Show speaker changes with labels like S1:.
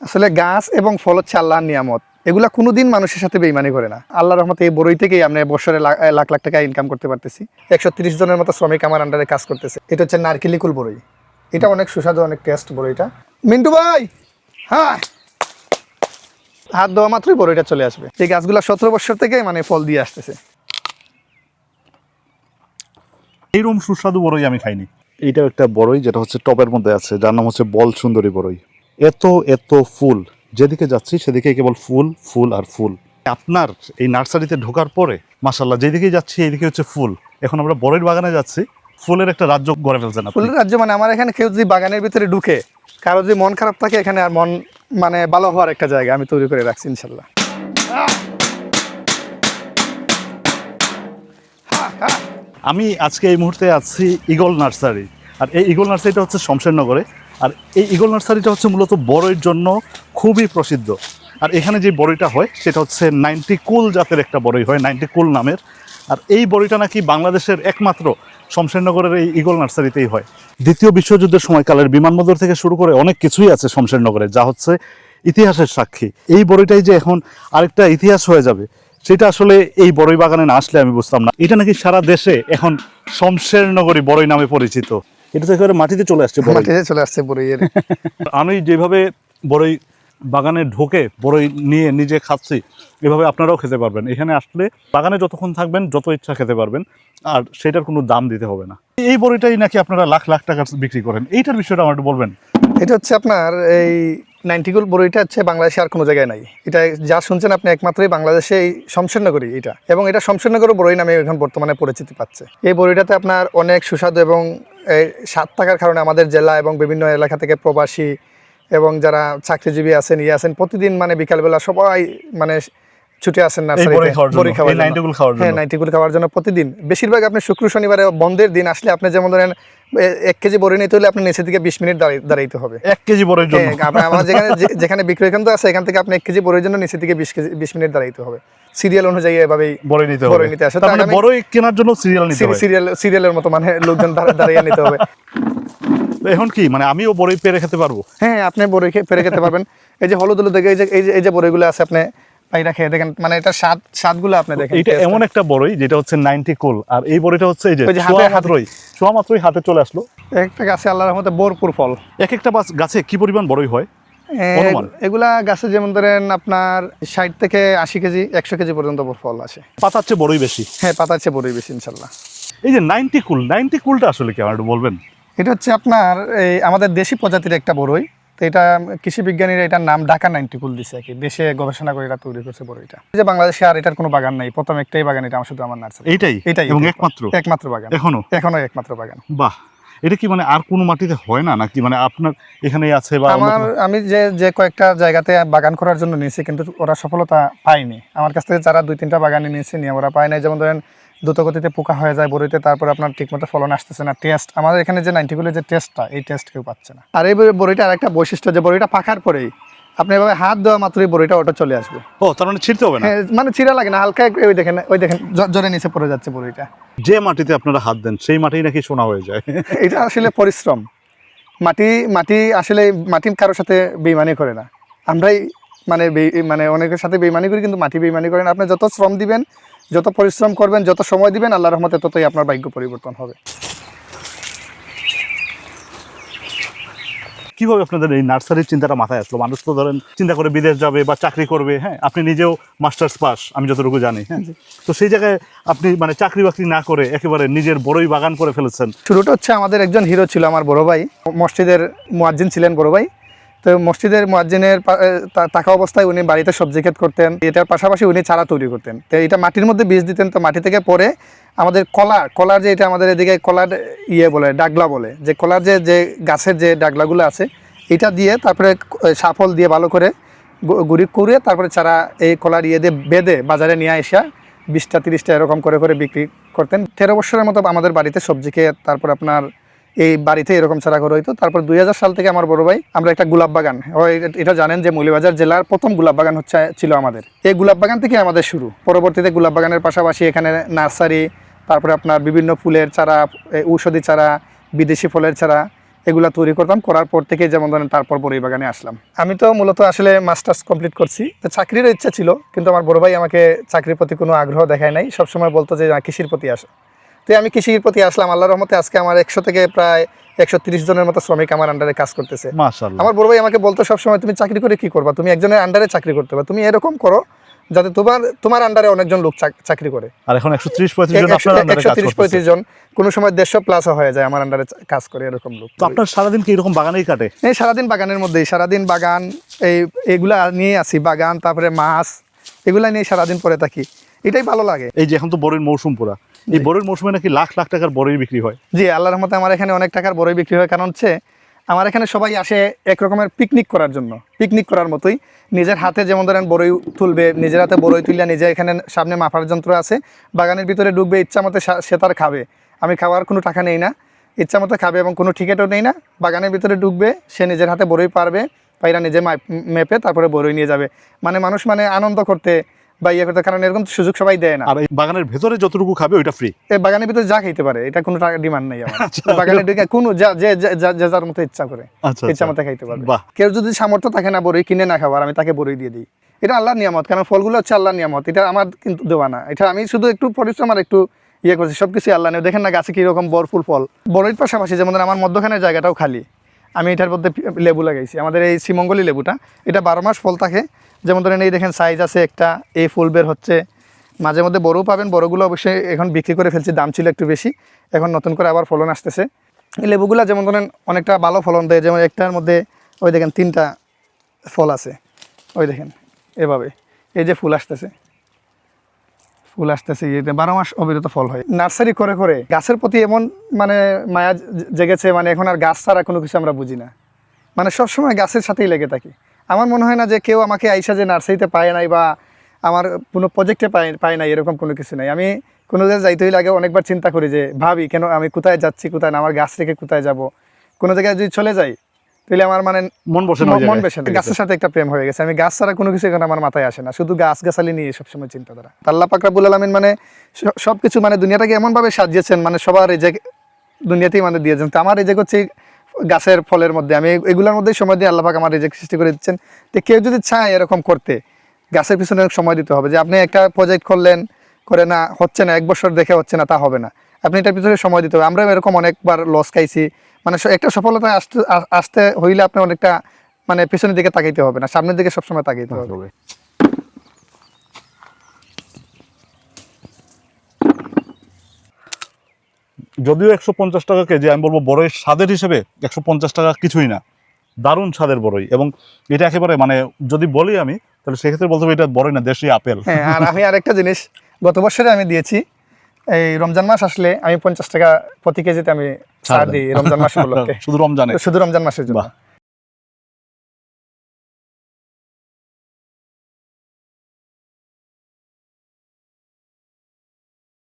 S1: আসলে গাছ এবং ফল হচ্ছে আল্লাহর নিয়ামত, এগুলা কোনোদিন মানুষের সাথে বেইমানি করে না। আল্লাহর রহমতে এই বড়ই থেকেই আমরা বছরে লাখ লাখ টাকা ইনকাম করতে পারতেছি। 130 জনের মতো শ্রমিক আমার আন্ডারে কাজ করতেছে। এটা হচ্ছে নারকেলিকুল বড়ই, এটা অনেক সুস্বাদু, অনেক টেস্ট বড়ইটা। মিন্টু ভাই, হ্যাঁ, হাত দেওয়া মাত্রই বড়ইটা চলে আসবে। এই গাছগুলা 17 বছর থেকে মানে ফল দিয়ে আসতেছে।
S2: এইরকম সুস্বাদু বড়ই আমি খাইনি। এইটাও একটা বড়ই যেটা হচ্ছে টবের মধ্যে আছে, যার নাম হচ্ছে বল সুন্দরী বড়ই। এত এত ফুল, যেদিকে যাচ্ছি সেদিকে কেবল ফুল ফুল আর ফুল। আপনার এই নার্সারিতে ঢোকার পরে মাশাআল্লাহ যেদিকে যাচ্ছি এইদিকে হচ্ছে ফুল। এখন আমরা বড়ইর বাগানে যাচ্ছি, ফুলের একটা রাজ্য গড়ে ফেলছেন আপনি।
S1: ফুলের রাজ্য মানে আমার এখানে কেউ যদি বাগানের ভিতরে ঢুকে, কারো যদি মন খারাপ থাকে, এখানে আর মন মানে ভালো হওয়ার একটা জায়গা আমি তৈরি করে রাখছি ইনশাল্লাহ।
S2: আমি আজকে এই মুহূর্তে আছি ঈগল নার্সারি, আর এই ঈগল নার্সারিটা হচ্ছে শমশেরনগরে। আর এই ঈগল নার্সারিটা হচ্ছে মূলত বড়ইর জন্য খুবই প্রসিদ্ধ। আর এখানে যে বড়ইটা হয় সেটা হচ্ছে 90 কুল জাতের একটা বড়ই হয়, 90 কুল নামের। আর এই বড়ইটা নাকি বাংলাদেশের একমাত্র শমশেরনগরের এই ঈগল নার্সারিতেই হয়। দ্বিতীয় বিশ্বযুদ্ধের সময়কালের বিমানবন্দর থেকে শুরু করে অনেক কিছুই আছে শমশেরনগরে, যা হচ্ছে ইতিহাসের সাক্ষী। এই বড়ইটাই যে এখন আরেকটা ইতিহাস হয়ে যাবে, সেটা আসলে এই বড়ই বাগানে না আসলে আমি বুঝতাম না। এটা নাকি সারা দেশে এখন শমশেরনগরী বড়ই নামে পরিচিত। এটা তো একেবারে মাটিতে চলে আসছে,
S1: মাটিতে চলে আসছে বড়ইয়ের।
S2: আমি যেভাবে বড়ই বাগানে ঢোকে বড়ই নিয়ে নিজে খাচ্ছি, এভাবে আপনারাও খেতে পারবেন। এখানে আসলে বাগানে যতক্ষণ থাকবেন যত ইচ্ছা খেতে পারবেন, আর সেটার কোনো দাম দিতে হবে না। এই বড়ইটাই নাকি আপনারা লাখ লাখ টাকা বিক্রি করেন, এইটার বিষয়টা আমার একটু বলবেন।
S1: এটা হচ্ছে আপনার এই 90 কুল বড়ইটা হচ্ছে বাংলাদেশে আর কোনো জায়গায় নাই। এটা যা শুনছেন আপনি একমাত্রই বাংলাদেশে এই শমশেরনগরী এটা, এবং এটা শমশেরনগর বড়ই নামে এখন বর্তমানে পরিচিতি পাচ্ছে। এই বড়ইটাতে আপনার অনেক সুস্বাদু এবং স্বাদ থাকার কারণে আমাদের জেলা এবং বিভিন্ন এলাকা থেকে প্রবাসী এবং যারা চাকরিজীবী আছেন প্রতিদিন মানে বিকালবেলা সবাই মানে ছুটে আসেন নার্সারিতে বড়ি খাওয়ার জন্য। হ্যাঁ, 90 কুল খাওয়ার জন্য প্রতিদিন। বেশিরভাগ আপনি শুক্র শনিবারে বন্ধের দিন আসলে আপনি যেমন ধরেন 1 কেজি বড়ি নিতে হলে আপনি নিচে থেকে 20 মিনিট দাঁড়াইতে হবে
S2: 1 কেজি বড়ির জন্য।
S1: আমার যেখানে বিক্রয় কেন্দ্র আছে এখান থেকে আপনি 1 কেজি বড়ির জন্য নিচে থেকে 20 মিনিট দাঁড়াইতে হবে। সিরিয়াল অনুযায়ী এভাবেই
S2: বড়ি নিতে আসে। তার মানে বড়ই কেনার জন্য সিরিয়াল নিতে হবে,
S1: সিরিয়ালের মতো মানে লোকজন দাঁড়িয়ে নিতে হবে।
S2: এখন কি মানে আমিও বড়ি পেরে খেতে পারবো?
S1: হ্যাঁ, আপনি বড়ি পেরে খেতে পারবেন। এই যে হলুদ হলুদ দেখে এই যে বড়িগুলো আছে, আপনি পাইরা খেয়ে দেখেন, মানে এটা স্বাদগুলো আপনি দেখেন।
S2: এটা এমন একটা বড়ই যেটা হচ্ছে 90 কুল, আর এই বড়িটা হচ্ছে এই যে ছোঁয়া মাত্রই হাতে চলে আসলো।
S1: একটা গাছে আল্লাহর রহমতে ভরপুর ফল।
S2: একটা গাছে কি পরিমাণ বড়ই হয়?
S1: এগুলা গাছে যেমন ধরেন আপনার 60 থেকে 80 কেজি 100 কেজি পর্যন্ত ফল আসে।
S2: পাতার চেয়ে বড়ই বেশি?
S1: হ্যাঁ, পাতার চেয়ে বড়ই বেশি ইনশাল্লাহ।
S2: এই যে 90 কুলটা আসলে কি আমার একটু বলবেন?
S1: এটা হচ্ছে আপনার এই আমাদের দেশি প্রজাতির একটা বড়ই। তো এটা কৃষি বিজ্ঞানীরা এটার নাম ঢাকা 90 কুল দিছে আর কি, দেশে গবেষণা করে এটা তৈরি করছে বড়ইটা। যে বাংলাদেশে আর এটার কোনো বাগান নাই, প্রথম একটাই বাগান এটা, শুধু আমার নার্সারি। এটাই এবং একমাত্র বাগান, এখনো একমাত্র বাগান।
S2: বাহ, এটা কি মানে আর কোনো মাটিতে হয় না নাকি? মানে আপনার এখানেই আছে? বা
S1: আমি যে কয়েকটা জায়গাতে বাগান করার জন্য নিয়েছি, কিন্তু ওরা সফলতা পায়নি। আমার কাছ থেকে যারা 2-3টা বাগানে নিয়েছে নিয়ে ওরা পায় নাই। যেমন ধরেন দ্রুতগতিতে পোকা হয়ে যায় বড়িতে, তারপর আপনার ঠিকমতো ফলন আসতেছে না। টেস্ট আমাদের এখানে যে 90 কুলের যে টেস্টটা, এই টেস্ট কেউ পাচ্ছে না। আর এই বড়িটা আরেকটা বৈশিষ্ট্য, যে বড়িটা পাকার পরেই আপনি এভাবে হাত দেওয়া মাত্রই বড়িটা ওটা চলে আসবে।
S2: ও, তার মানে ছিঁড়তে হবে না?
S1: হ্যাঁ, মানে ছিঁড়া লাগে না, হালকা ওই দেখেন জোরে নিচে পড়ে যাচ্ছে বড়িটা।
S2: যে মাটিতে আপনারা হাত দেন সেই মাটি নাকি সোনা হয়ে যায়?
S1: এটা আসলে পরিশ্রম। মাটি আসলে মাটি কারোর সাথে বেইমানি করে না। আমরাই মানে অনেকের সাথে বেইমানি করি, কিন্তু মাটি বেইমানি করে না। আপনি যত শ্রম দিবেন, যত পরিশ্রম করবেন, যত সময় দিবেন, আল্লাহর রহমতে ততই আপনার ভাগ্য পরিবর্তন হবে।
S2: কিভাবে আপনাদের এই নার্সারির চিন্তাটা মাথায় আসলো? মানুষ তো ধরেন চিন্তা করে বিদেশ যাবে বা চাকরি করবে, হ্যাঁ, আপনি নিজেও মাস্টার্স পাস আমি যতটুকু জানি, হ্যাঁ, তো সেই জায়গায় আপনি মানে চাকরি বাকরি না করে একেবারে নিজের বড়ই বাগান করে ফেলেছেন।
S1: শুরুটা হচ্ছে আমাদের একজন হিরো ছিল আমার বড় ভাই, মসজিদের মুয়াজ্জিন ছিলেন বড় ভাই। তো মসজিদের মুয়াজ্জিনের থাকা অবস্থায় উনি বাড়িতে সবজি ক্ষেত করতেন, এটার পাশাপাশি উনি চারা তৈরি করতেন। তো এটা মাটির মধ্যে বীজ দিতেন, তো মাটি থেকে পরে আমাদের কলার যে এটা আমাদের এদিকে কলার বলে ডাগলা বলে, যে কলার যে গাছের যে ডাগলাগুলো আছে, এটা দিয়ে তারপরে সাফল দিয়ে ভালো করে গুঁড়ি করে তারপরে চারা এই কলার দিয়ে বেঁধে বাজারে নিয়ে আসা 20টা 30টা এরকম করে বিক্রি করতেন। 13 বছরের মতো আমাদের বাড়িতে সবজি খেয়ে তারপর আপনার এই বাড়িতে এরকম চারা করা হইতো। তারপর 2000 সাল থেকে আমার বড় ভাই আমরা একটা গোলাপ বাগান, এটা জানেন যে মৌলভীবাজার জেলার প্রথম গোলাপ বাগান ছিল আমাদের। এই গোলাপ বাগান থেকে আমাদের শুরু। পরবর্তীতে গোলাপ বাগানের পাশাপাশি এখানে নার্সারি, তারপরে আপনার বিভিন্ন ফুলের চারা, ঔষধি চারা, বিদেশি ফলের চারা এগুলা তৈরি করতাম, করার পর থেকে যেমন ধরেন তারপর বড়ই বাগানে আসলাম। আমি তো মূলত আসলে মাস্টার্স কমপ্লিট করছি, তো চাকরিরও ইচ্ছা ছিল, কিন্তু আমার বড় ভাই আমাকে চাকরির প্রতি কোনো আগ্রহ দেখায় নাই, সবসময় বলতো যে কৃষির প্রতি আসো। তো আমি কৃষির প্রতি আসলাম। আল্লাহর রহমতে আজকে আমার 100 থেকে প্রায় 130 জনের মতো শ্রমিক আমার আন্ডারে কাজ করতেছে।
S2: মাশাআল্লাহ।
S1: আমার বড় ভাই আমাকে বলতো সবসময়, তুমি চাকরি করে কি করবা, তুমি একজনের আন্ডারে চাকরি করতে হবে, তুমি এরকম করো যাতে তোমার আন্ডারে অনেকজন লোক চাকরি করে।
S2: আর এখন 130-35 জন আপনার আন্ডারে কাজ করতেছে।
S1: 130-35 জন, কোনো সময় 150 প্লাস হয়ে যায় আমার আন্ডারে কাজ করে, এরকম লোক।
S2: তো আপনার সারাদিন কি এরকম বাগানেই কাটে?
S1: এই সারাদিন বাগানের মধ্যেই, সারাদিন বাগান, এইগুলা নিয়ে আসি, বাগান, তারপরে মাছ, এগুলা নিয়ে সারাদিন পরে থাকি, এটাই ভালো লাগে।
S2: এই যে এখন তো বড়ির মৌসুম পুরা, এই বড়ির মৌসুমে নাকি লাখ লাখ টাকার বড়ি বিক্রি হয়?
S1: জি, আল্লাহর রহমতে আমার এখানে অনেক টাকার বড়ই বিক্রি হয়। কারণ হচ্ছে আমার এখানে সবাই আসে এক রকমের পিকনিক করার জন্য, পিকনিক করার মতোই। নিজের হাতে যেমন ধরেন বড়ই তুলবে, নিজের হাতে বড়ই তুলিয়া নিজে, এখানে সামনে মাপার যন্ত্র আছে, বাগানের ভিতরে ঢুকবে, ইচ্ছা মতো সে তার খাবে। আমি খাওয়ার কোনো টাকা নেই না, ইচ্ছা মতো খাবে এবং কোনো টিকিটও নেই না। বাগানের ভিতরে ঢুকবে, সে নিজের হাতে বড়ই পারবে, পাইরা নিজে মেপে তারপরে বড়ই নিয়ে যাবে। মানে মানুষ মানে আনন্দ করতে বা ইয়ে করতে, কারণ এরকম সুযোগ সবাই দেয় না।
S2: আর এই বাগানের ভেতরে যতটুকু খাবে ওইটা ফ্রি?
S1: এই বাগানের ভিতরে যা খাইতে পারে, এটা কোনো টাকা ডিমান্ড নেই আমার। বাগানে ঢুকে কোনো যে যার মতো ইচ্ছা করে ইচ্ছা মতো খাইতে পারবে। কেউ যদি সামর্থ্য থাকে না বড়ই কিনে না খাবার, আমি তাকে বড়ই দিয়ে দিই। এটা আল্লাহর নিয়ামত, কারণ ফলগুলো হচ্ছে আল্লাহর নিয়ামত, এটা আমার কিন্তু দেওয়া না। এটা আমি শুধু একটু পরিশ্রম আর একটু ইয়ে করছি, সবকিছু আল্লাহ নিয়ে। দেখেন না গাছে কীরকম বরফুল ফল। বড়ির পাশাপাশি যেমন আমার মধ্যখানের জায়গাটাও খালি, আমি এটার মধ্যে লেবু লাগাইছি, আমাদের এই শ্রীমঙ্গলী লেবুটা। এটা 12 মাস ফল থাকে। যেমন ধরেন এই দেখেন সাইজ আছে একটা, এই ফুল বের হচ্ছে, মাঝে মধ্যে বড়ও পাবেন। বড়গুলো অবশ্যই এখন বিক্রি করে ফেলছি, দাম ছিল একটু বেশি, এখন নতুন করে আবার ফলন আসতেছে। এই লেবুগুলো যেমন ধরেন অনেকটা ভালো ফলন দেয়। যেমন একটার মধ্যে ওই দেখেন 3টা ফল আছে, ওই দেখেন এভাবে, এই যে ফুল আসতেছে, ফুল আসতেছে, 12 মাস অবিরত ফল হয়। নার্সারি করে করে গাছের প্রতি এমন মানে মায়া জেগেছে, মানে এখন আর গাছ ছাড়া কোনো কিছু আমরা বুঝি না, মানে সবসময় গাছের সাথেই লেগে থাকি। আমার মনে হয় না যে কেউ আমাকে আইসা যে নার্সারিতে পায় নাই বা আমার কোনো প্রজেক্টে পায় নাই, এরকম কোনো কিছু নাই। আমি কোনো জায়গায় যাইতে হইলে আগে অনেকবার চিন্তা করি যে ভাবি কেন আমি কোথায় যাচ্ছি, কোথায় না, আমার গাছ রেখে কোথায় যাব। কোনো জায়গায় যদি চলে যাই তাহলে আমার মানে মন বসে না, গাছের সাথে একটা প্রেম হয়ে গেছে। আমি গাছ ছাড়া কোনো কিছু এখন আমার মাথায় আসে না, শুধু গাছালি নিয়ে সবসময় চিন্তাধারা। আল্লাহ পাক রব্বুল আলামিন মানে সবকিছু মানে দুনিয়াটাকে এমনভাবে সাজিয়েছেন, মানে সবার রেজেক দুনিয়াতেই মানে দিয়েছেন। তো আমার রেজেক হচ্ছে গাছের ফলের মধ্যে, আমি এগুলোর মধ্যেই সময় দিয়ে আল্লাহ পাক আমার রেজেক সৃষ্টি করে দিচ্ছেন। তো কেউ যদি চায় এরকম করতে, গাছের পিছনে সময় দিতে হবে। যে আপনি একটা প্রজেক্ট করলেন, করে না হচ্ছে না, 1 বছর দেখে হচ্ছে না, তা হবে না। আপনি এটার পিছনে সময় দিতে হবে। আমরা এরকম অনেকবার লস খাইছি, মানে একটা সফলতায় আসতে হইলে আপনি অনেকটা মানে পিছনের দিকে তাকাইতে হবে না, সামনের দিকে সবসময় তাকাইতে হবে।
S2: যদিও 150 টাকা কেজি, আমি বলবো বড়ই স্বাদের হিসেবে 150 টাকা কিছুই না, দারুণ স্বাদের বড়ই। এবং এটা একেবারে মানে যদি বলি আমি, তাহলে সেক্ষেত্রে বলতে হবে এটা বড়ই না, দেশি আপেল।
S1: হ্যাঁ, আর আমি আরেকটা জিনিস গত বছরে আমি দিয়েছি, এই রমজান মাস আসলে আমি 50 টাকা প্রতি কেজিতে আমি ছাড় দিই রমজান মাস উপলক্ষে,
S2: শুধু রমজান মাসের জন্য।